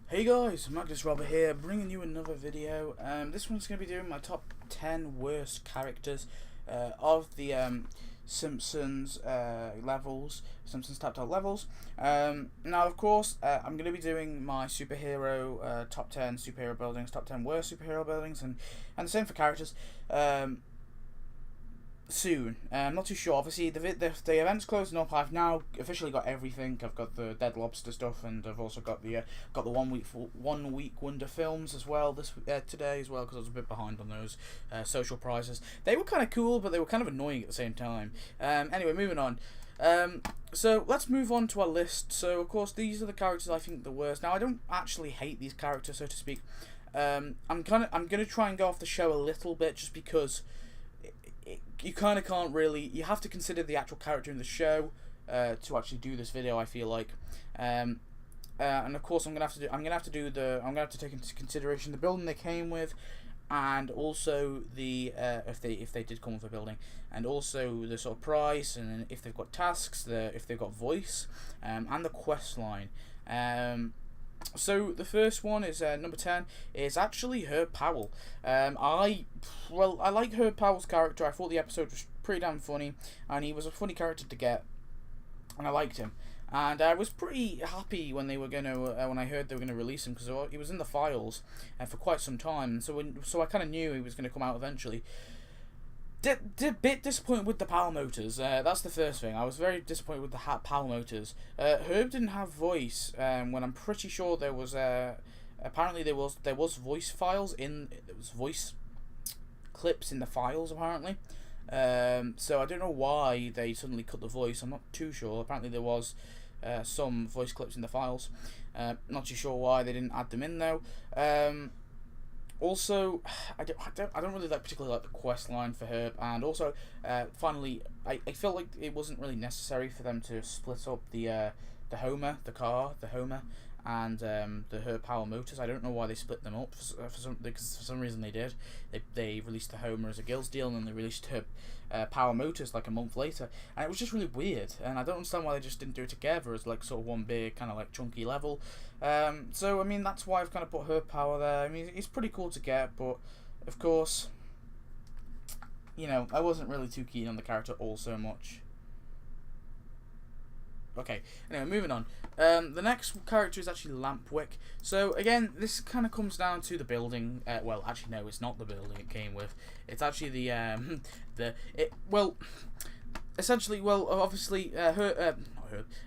Hey guys, Magnus here, bringing you another video. This one's going to be doing my top 10 worst characters of the Simpsons levels, Simpsons tapped out levels. Now, of course, I'm going to be doing my superhero top 10 superhero buildings, top 10 worst superhero buildings, and the same for characters. Soon. I'm not too sure. Obviously, the event's closing up. I've now officially got everything. I've got the Dead Lobster stuff, and I've also got the 1 week wonder films as well today as well, because I was a bit behind on those social prizes. They were kind of cool, but they were kind of annoying at the same time. Anyway, moving on. So let's move on to our list. So of course, these are the characters I think the worst. Now, I don't actually hate these characters, so to speak. I'm gonna try and go off the show a little bit, just because you kind of can't really. You have to consider the actual character in the show to actually do this video, I feel like, and of course I'm gonna have to take into consideration the building they came with, and also the if they did come with a building, and also the sort of price, and if they've got tasks, if they've got voice, and the quest line. So the first one is number 10 is actually Herb Powell. I like Herb Powell's character. I thought the episode was pretty damn funny, and he was a funny character to get, and I liked him. And I was pretty happy when they were when I heard they were gonna release him, because he was in the files for quite some time. So I kind of knew he was gonna come out eventually. Bit disappointed with the power motors. That's the first thing. I was very disappointed with the power motors. Herb didn't have voice when I'm pretty sure there was apparently there was voice files there was voice clips in the files apparently. So I don't know why they suddenly cut the voice. I'm not too sure. Apparently there was some voice clips in the files. Not too sure why they didn't add them in though. Also, I don't really particularly like the quest line for Herb, and also finally I felt like it wasn't really necessary for them to split up the Homer, and the Herb Power motors. I don't know why they split them up because for some reason they did. They released the Homer as a Gills deal, and then they released Herb Power motors like a month later, and it was just really weird. And I don't understand why they just didn't do it together as like sort of one big kind of like chunky level. So I mean that's why I've kind of put Herb Power there. I mean it's pretty cool to get, but of course, you know, I wasn't really too keen on the character all so much. Okay, anyway, moving on. The next character is actually Lampwick. So again, this kind of comes down to the building. Well, actually, no, it's not the building it came with. It's actually essentially, obviously,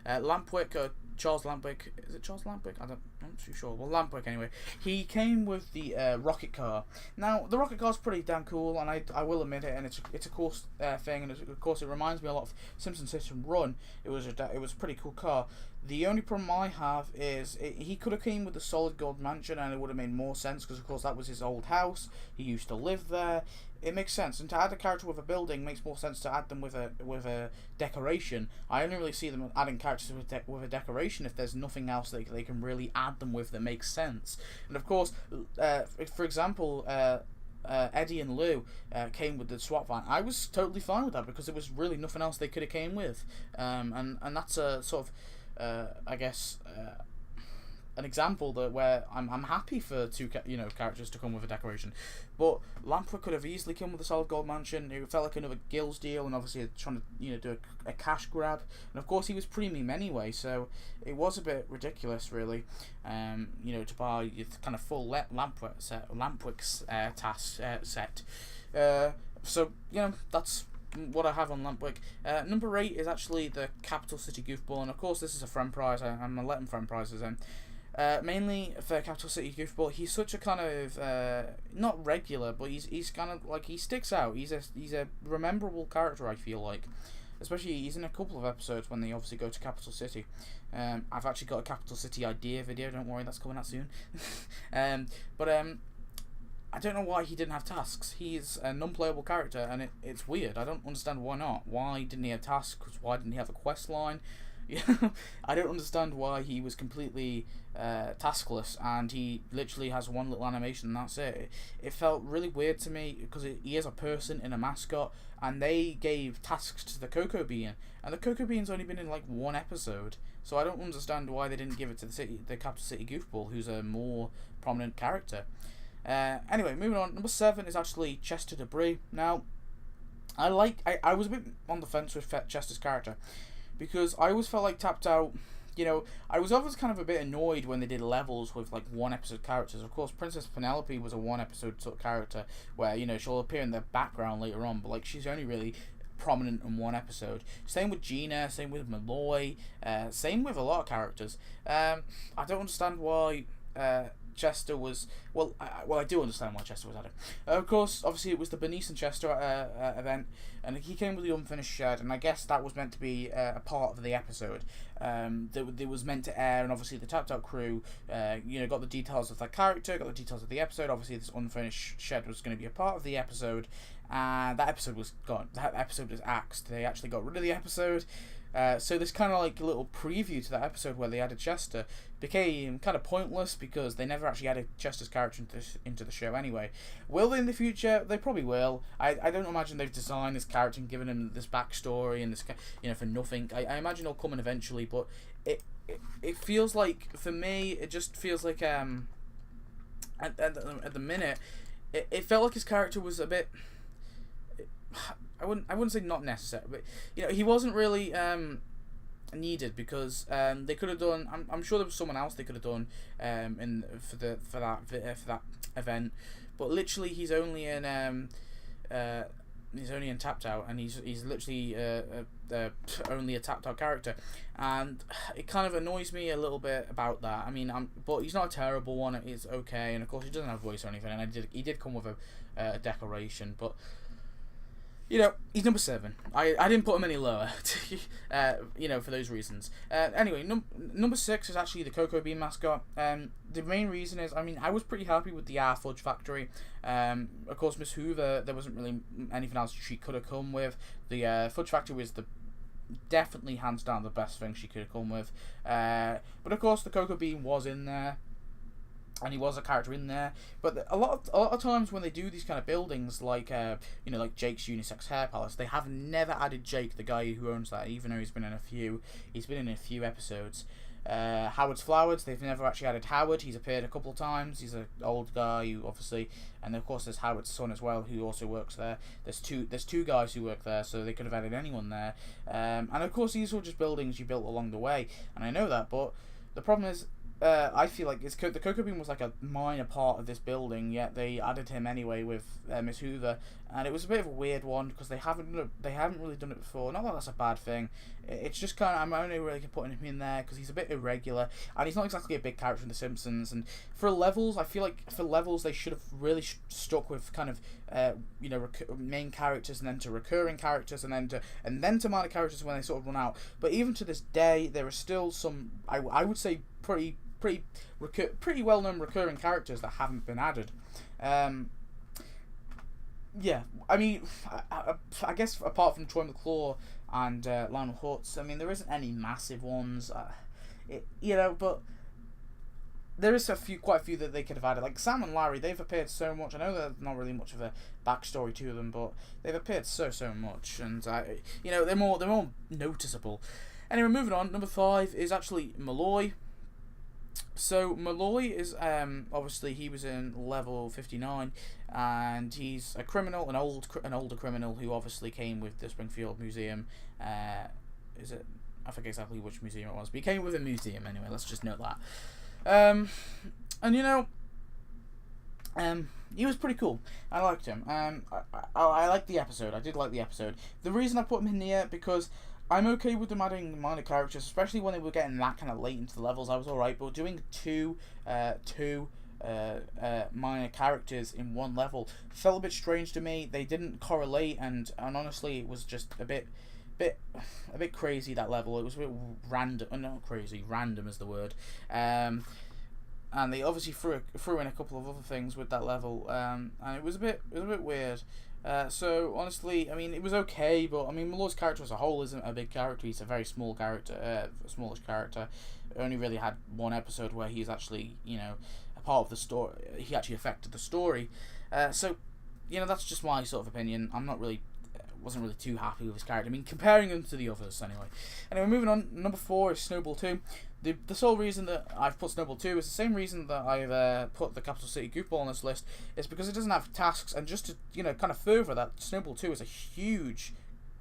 Lampwick. Charles Lampwick. Is it Charles Lampwick? I'm not too sure. Well, Lampwick anyway. He came with the rocket car. Now, the rocket car is pretty damn cool, and I will admit it. And it's a cool thing, and of course it reminds me a lot of Simpsons Hit and Run. It was a pretty cool car. The only problem I have is he could have came with the solid gold mansion, and it would have made more sense because of course that was his old house. He used to live there. It makes sense, and to add a character with a building makes more sense to add them with a decoration. I only really see them adding characters with a decoration if there's nothing else they can really add them with that makes sense. And of course, for example, Eddie and Lou came with the SWAT van. I was totally fine with that because there was really nothing else they could have came with, and that's a sort of I guess an example where I'm happy for two characters to come with a decoration. But Lampwick could have easily come with a solid gold mansion. It felt like another Gills deal, and obviously trying to do a cash grab. And of course he was premium anyway, so it was a bit ridiculous really. To buy your kind of full Lampwick's task set. So that's what I have on Lampwick. Number 8 is actually the Capital City Goofball, and of course this is a friend prize. I'm gonna let him friend prizes in. Mainly for Capital City Goofball, he's such a kind of not regular, but he's kind of like he sticks out. He's a rememberable character. I feel like, especially he's in a couple of episodes when they obviously go to Capital City. I've actually got a Capital City idea video. Don't worry, that's coming out soon. I don't know why he didn't have tasks. He's a non-playable character, and it's weird. I don't understand why not. Why didn't he have tasks? Why didn't he have a quest line? I don't understand why he was completely taskless, and he literally has one little animation and that's it. It felt really weird to me because he is a person in a mascot, and they gave tasks to the Cocoa Bean, and the Cocoa Bean's only been in like one episode, so I don't understand why they didn't give it to the Capital City Goofball, who's a more prominent character. Anyway, moving on. Number 7 is actually Chester Debris. Now, I was a bit on the fence with Chester's character, because I always felt like Tapped Out, I was always kind of a bit annoyed when they did levels with like one episode characters. Of course, Princess Penelope was a one episode sort of character where, she'll appear in the background later on, but like she's only really prominent in one episode. Same with Gina, same with Malloy, same with a lot of characters. I don't understand why Chester was I do understand why Chester was at it. Of course, obviously it was the Bernice and Chester event, and he came with the unfinished shed, and I guess that was meant to be a part of the episode that was meant to air, and obviously the Tapped Out crew got the details of that character, got the details of the episode. Obviously this unfinished shed was going to be a part of the episode, and that episode was gone. That episode was axed. They actually got rid of the episode. So this kind of like a little preview to that episode where they added Chester became kind of pointless because they never actually added Chester's character into the show anyway. Will they in the future? They probably will. I don't imagine they've designed this character and given him this backstory and this for nothing. I imagine it'll come in eventually, but it feels like, for me, it just feels like at the minute it felt like his character was a bit. I wouldn't say not necessary, but he wasn't really needed, because they could have done. I'm sure there was someone else they could have done for that event, but literally he's only in Tapped Out, and he's literally only a Tapped Out character, and it kind of annoys me a little bit about that. I mean, but he's not a terrible one. It's okay, and of course he doesn't have a voice or anything, and he did come with a decoration, but. He's number 7. I didn't put him any lower, for those reasons. Anyway, number 6 is actually the Cocoa Bean mascot. The main reason is, I was pretty happy with the Fudge Factory. Of course, Miss Hoover, there wasn't really anything else she could have come with. The Fudge Factory was definitely hands down the best thing she could have come with. But of course, the Cocoa Bean was in there. And he was a character in there, but a lot of times when they do these kind of buildings, like like Jake's Unisex Hair Palace, they have never added Jake, the guy who owns that, even though he's been in a few episodes. Howard's Flowers, they've never actually added Howard. He's appeared a couple of times. He's an old guy who obviously, and of course there's Howard's son as well, who also works there. There's two guys who work there, so they could have added anyone there. And of course these were just buildings you built along the way, and I know that, but the problem is. I feel like the Cocoa Bean was like a minor part of this building, yet they added him anyway with Miss Hoover, and it was a bit of a weird one because they haven't really done it before. Not that that's a bad thing. It's just kind of, I'm only really putting him in there because he's a bit irregular, and he's not exactly a big character in The Simpsons. And for levels, I feel like for levels they should have really stuck with kind of main characters, and then to recurring characters, and then to minor characters when they sort of run out. But even to this day, there are still some I would say pretty well-known recurring characters that haven't been added. I guess apart from Troy McClure and Lionel Hutz, there isn't any massive ones. But there is quite a few that they could have added. Like Sam and Larry, they've appeared so much. I know there's not really much of a backstory to them, but they've appeared so much, and they're more noticeable. Anyway, moving on. Number 5 is actually Malloy. So Malloy is obviously he was in level 59, and he's a criminal, an older criminal who obviously came with the Springfield Museum. Is it? I forget exactly which museum it was, but he came with a museum anyway. Let's just note that. And he was pretty cool. I liked him. I liked the episode. I did like the episode. The reason I put him in here because. I'm okay with them adding minor characters, especially when they were getting that kind of late into the levels. I was alright, but doing two minor characters in one level felt a bit strange to me. They didn't correlate, and honestly, it was just a bit crazy, that level. It was a bit random. Not crazy, random is the word. and they obviously threw in a couple of other things with that level, and it was a bit weird. So honestly, I mean, it was okay, but I mean, Malloy's character as a whole isn't a big character. He's a very small character, smallish character. Only really had one episode where he's actually, a part of the story. He actually affected the story. So, that's just my sort of opinion. Wasn't really too happy with his character. I mean, comparing him to the others, anyway. Anyway, moving on. Number 4 is Snowball 2. The sole reason that I've put Snowball 2 is the same reason that I've put the Capital City Goofball on this list. It's because it doesn't have tasks, and just to, kind of further that, Snowball 2 is a huge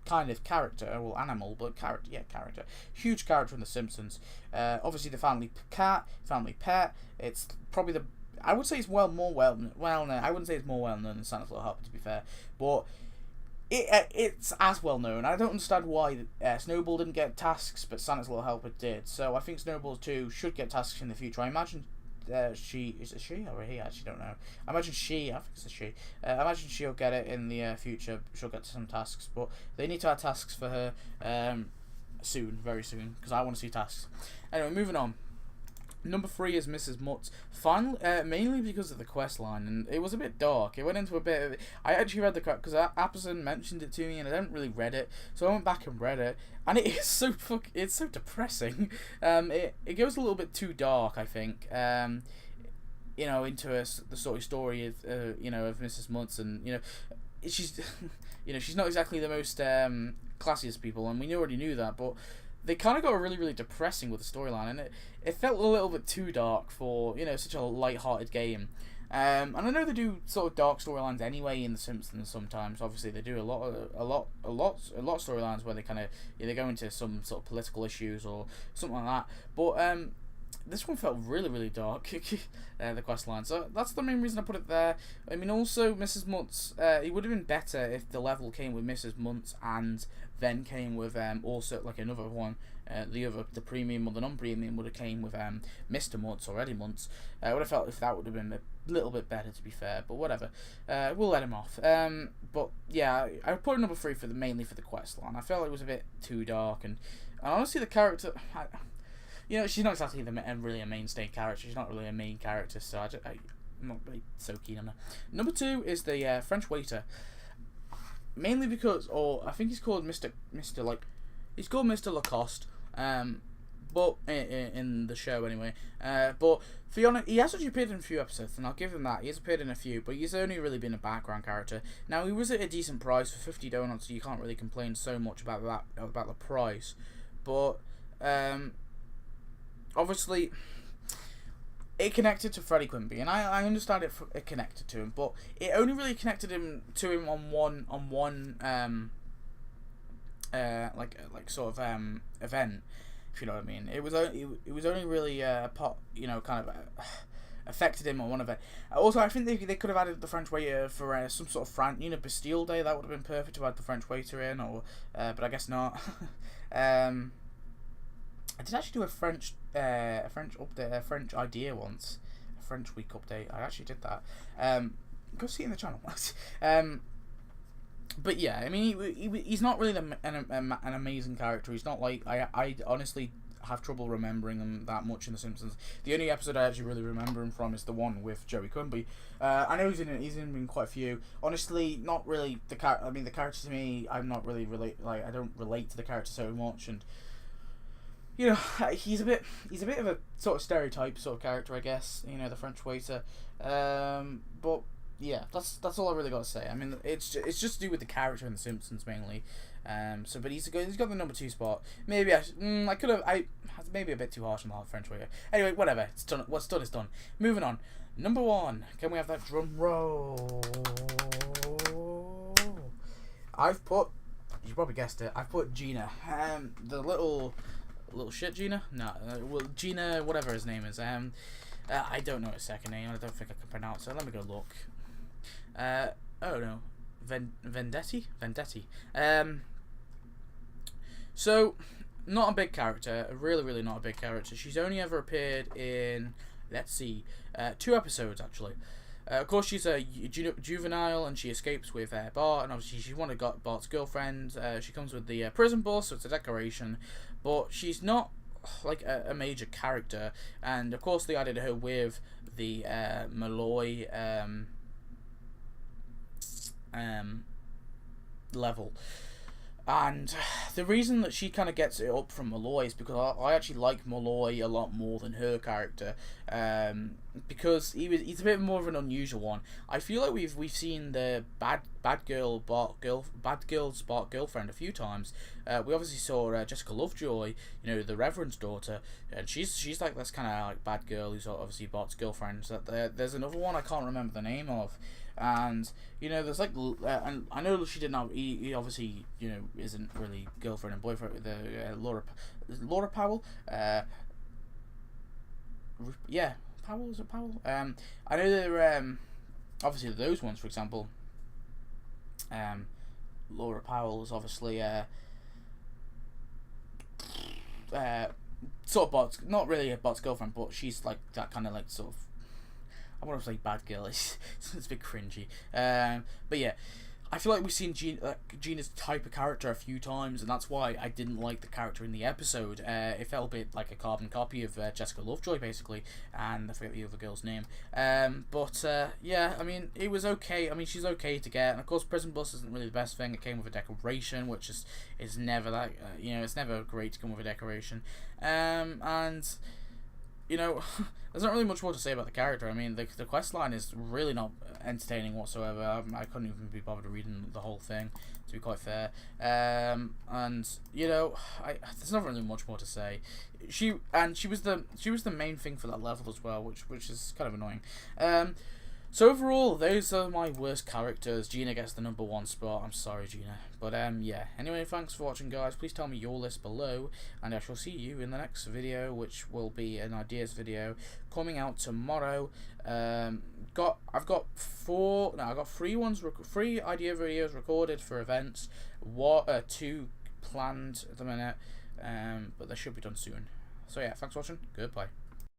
kind of character, well, animal, but character. Huge character in The Simpsons. Obviously, the family pet. It's probably I would say it's well known. I wouldn't say it's more well known than Santa's Little Helper, to be fair, but it's as well known. I don't understand why Snowball didn't get tasks, but Santa's Little Helper did. So I think Snowball 2 should get tasks in the future. I imagine she or he? I actually don't know. I think it's a she. I imagine she'll get it in the future. She'll get some tasks, but they need to add tasks for her very soon, because I want to see tasks. Anyway, moving on. Number 3 is Mrs. Mutz. Finally, mainly because of the quest line, and it was a bit dark. It went into a bit of... I actually read the quest because Apperson mentioned it to me, and I hadn't really read it, so I went back and read it, and it is it's so depressing. It goes a little bit too dark, I think. Into the sort of story of of Mrs. Mutz, and she's she's not exactly the most classiest people, and we already knew that, but they kind of got really, really depressing with the storyline, and it felt a little bit too dark for such a light-hearted game. And I know they do sort of dark storylines anyway in The Simpsons sometimes. Obviously, they do a lot of storylines where they kind of they go into some sort of political issues or something like that. But this one felt really, really dark, the quest line. So that's the main reason I put it there. I mean, also Mrs. Mutz. It would have been better if the level came with Mrs. Mutz and then came with also like another one. The premium or the non-premium would have came with Mr. Mutz or Eddie Mutz. I would have felt if that would have been a little bit better, to be fair, but whatever. We'll let him off. But yeah, I would put number 3 mainly for the quest line. I felt it was a bit too dark, and honestly the character, she's not exactly really a mainstay character. She's not really a main character, so I'm not really so keen on her. Number 2 is the French waiter. Mainly because, I think he's called he's called Mr. Lacoste, but in the show anyway. But Fiona, he has actually appeared in a few episodes, and I'll give him that. He has appeared in a few, but he's only really been a background character. Now, he was at a decent price for 50 donuts, so you can't really complain so much about the price. But obviously, it connected to Freddie Quimby, and I understand it connected to him, but it only really connected to him on one sort of event, if you know what I mean. It was only really kind of affected him on one event. Also, I think they could have added the French waiter for some sort of Bastille Day. That would have been perfect to add the French waiter in, but I guess not. I did actually do a French update, a French idea once, a French week update. I actually did that. Go see it in the channel. But yeah, I mean, he's not really an amazing character. He's not like I honestly have trouble remembering him that much in The Simpsons. The only episode I actually really remember him from is the one with Joey Quimby. I know he's in quite a few. Honestly, not really the character. I mean, the character to me, I'm not really I don't relate to the character so much, and he's a bit of a sort of stereotype sort of character, I guess. The French waiter. But yeah, that's all I really got to say. I mean, it's just to do with the character in The Simpsons mainly. But he's got the number 2 spot. Maybe I could have maybe a bit too harsh on the French waiter. Anyway, whatever. It's done. What's done is done. Moving on. Number 1. Can we have that drum roll? I've put. You probably guessed it. I've put Gina. The little shit Gina? No, Gina, whatever his name is. I don't know his second name. I don't think I can pronounce it. Let me go look. Oh no, Vendetti. So, not a big character. Really, really not a big character. She's only ever appeared in, let's see, 2 episodes actually. Of course, she's a juvenile, and she escapes with Bart, and obviously she's one of Bart's girlfriends. She comes with the prison bus, so it's a decoration, but she's not like a major character, and of course they added her with the Malloy level. And the reason that she kind of gets it up from Malloy is because I actually like Malloy a lot more than her character, because he's a bit more of an unusual one. I feel like we've seen the bad girl's Bart girlfriend a few times. We obviously saw Jessica Lovejoy, you know, the Reverend's daughter, and she's like this kind of like bad girl who's obviously Bart's girlfriend. So there's another one I can't remember the name of. And you know, there's like, and I know she didn't have. He obviously, you know, isn't really girlfriend and boyfriend with Laura Powell. Yeah, Powell, is it Powell? I know they're obviously those ones, for example. Laura Powell is obviously sort of Bot's, not really a Bot's girlfriend, but she's like that kind of like sort of. I want to say bad girl. It's a bit cringy. But yeah, I feel like we've seen Gina's type of character a few times, and that's why I didn't like the character in the episode. It felt a bit like a carbon copy of Jessica Lovejoy, basically, and I forget the other girl's name. But yeah, I mean, it was okay. I mean, she's okay to get, and of course, Prison Bus isn't really the best thing. It came with a decoration, which is never that. You know, it's never great to come with a decoration. And you know, there's not really much more to say about the character. I mean, the quest line is really not entertaining whatsoever. I couldn't even be bothered reading the whole thing, to be quite fair. And you know, there's not really much more to say. She was the main thing for that level as well, which is kind of annoying. So overall, those are my worst characters. Gina gets the #1 spot. I'm sorry, Gina. But yeah. Anyway, thanks for watching, guys. Please tell me your list below, and I shall see you in the next video, which will be an ideas video coming out tomorrow. I've got three idea videos recorded for events. 2 planned at the minute. But they should be done soon. So yeah, thanks for watching. Goodbye.